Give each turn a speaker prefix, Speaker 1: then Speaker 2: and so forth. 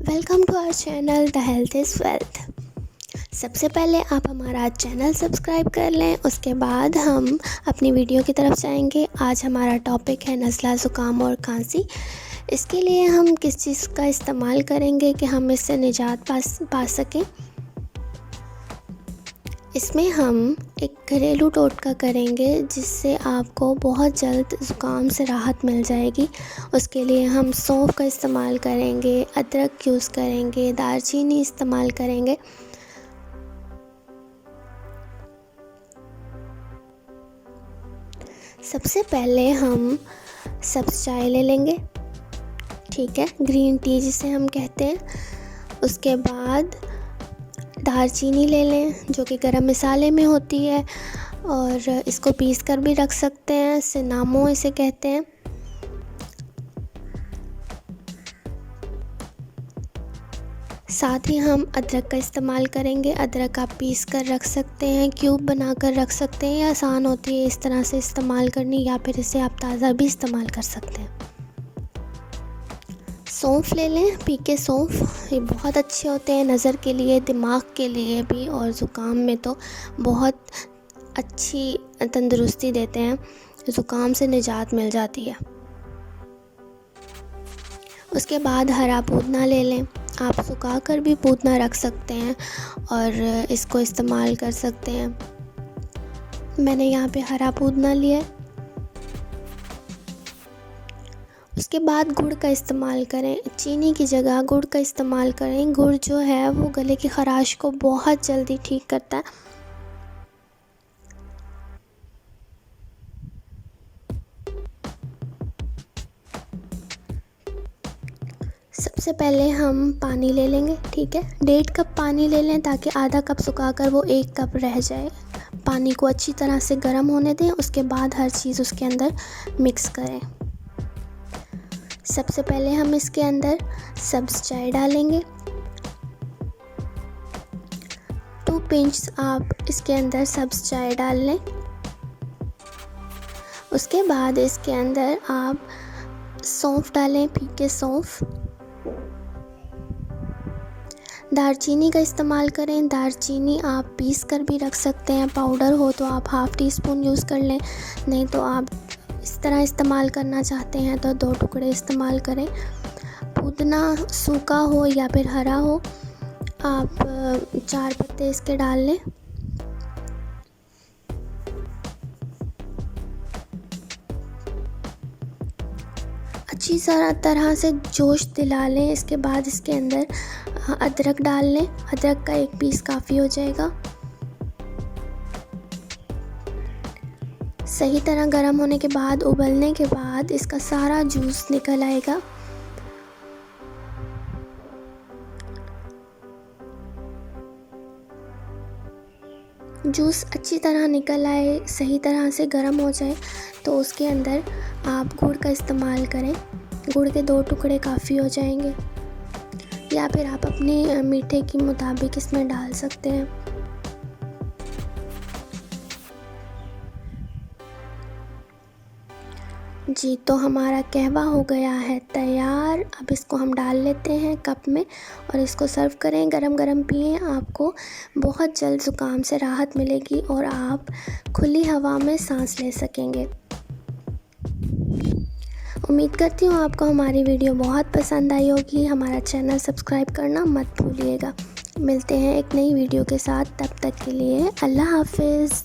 Speaker 1: Welcome to our channel the health is wealth. सबसे पहले आप हमारा चैनल सब्सक्राइब कर लें, उसके बाद हम अपनी वीडियो की तरफ जाएंगे। आज हमारा टॉपिक है नज़ला, ज़ुकाम और खांसी। इसके लिए हम किस चीज़ का इस्तेमाल करेंगे कि हम इससे निजात पा सकें। इसमें हम एक घरेलू टोटका करेंगे जिससे आपको बहुत जल्द ज़ुकाम से राहत मिल जाएगी। उसके लिए हम सौंफ का इस्तेमाल करेंगे, अदरक यूज़ करेंगे, दालचीनी इस्तेमाल करेंगे। सबसे पहले हम सब्ज़ चाय ले लेंगे, ठीक है, ग्रीन टी जिसे हम कहते हैं। उसके बाद दालचीनी ले लें जो कि गरम मसाले में होती है, और इसको पीस कर भी रख सकते हैं, सिनामो इसे कहते हैं। साथ ही हम अदरक का इस्तेमाल करेंगे। अदरक आप पीस कर रख सकते हैं, क्यूब बना कर रख सकते हैं, या आसान होती है इस तरह से इस्तेमाल करनी, या फिर इसे आप ताज़ा भी इस्तेमाल कर सकते हैं। सौंफ ले लें, पीके सौंफ, ये बहुत अच्छे होते हैं नज़र के लिए, दिमाग के लिए भी, और ज़ुकाम में तो बहुत अच्छी तंदुरुस्ती देते हैं, ज़ुकाम से निजात मिल जाती है। उसके बाद हरा पुदीना ले लें, आप सुखा कर भी पुदीना रख सकते हैं और इसको इस्तेमाल कर सकते हैं। मैंने यहाँ पे हरा पुदीना लिया है। उसके बाद गुड़ का इस्तेमाल करें, चीनी की जगह गुड़ का इस्तेमाल करें। गुड़ जो है वो गले की ख़राश को बहुत जल्दी ठीक करता है। सबसे पहले हम पानी ले लेंगे, ठीक है, 1.5 कप पानी ले लें ताकि आधा कप सुखाकर वो 1 कप रह जाए। पानी को अच्छी तरह से गर्म होने दें, उसके बाद हर चीज़ उसके अंदर मिक्स करें। सबसे पहले हम इसके अंदर सब्ज़ चाय डालेंगे, 2 पिंच आप इसके अंदर सब्ज़ चाय डाल लें। उसके बाद इसके अंदर आप सौंफ डालें, पीके सौंफ। दालचीनी का इस्तेमाल करें, दालचीनी आप पीस कर भी रख सकते हैं, पाउडर हो तो आप ½ टीस्पून यूज़ कर लें, नहीं तो आप इस तरह इस्तेमाल करना चाहते हैं तो 2 टुकड़े इस्तेमाल करें। पुदीना सूखा हो या फिर हरा हो, आप 4 पत्ते इसके डाल लें। अच्छी तरह से जोश दिला लें। इसके बाद इसके अंदर अदरक डाल लें, अदरक का 1 पीस काफ़ी हो जाएगा। सही तरह गर्म होने के बाद, उबलने के बाद इसका सारा जूस निकल आएगा। जूस अच्छी तरह निकल आए, सही तरह से गर्म हो जाए, तो उसके अंदर आप गुड़ का इस्तेमाल करें। गुड़ के 2 टुकड़े काफ़ी हो जाएंगे, या फिर आप अपने मीठे के मुताबिक इसमें डाल सकते हैं। जी, तो हमारा कहवा हो गया है तैयार। अब इसको हम डाल लेते हैं कप में और इसको सर्व करें, गरम गरम पिएं। आपको बहुत जल्द ज़ुकाम से राहत मिलेगी और आप खुली हवा में सांस ले सकेंगे। उम्मीद करती हूँ आपको हमारी वीडियो बहुत पसंद आई होगी। हमारा चैनल सब्सक्राइब करना मत भूलिएगा। मिलते हैं एक नई वीडियो के साथ, तब तक के लिए अल्लाह हाफिज़।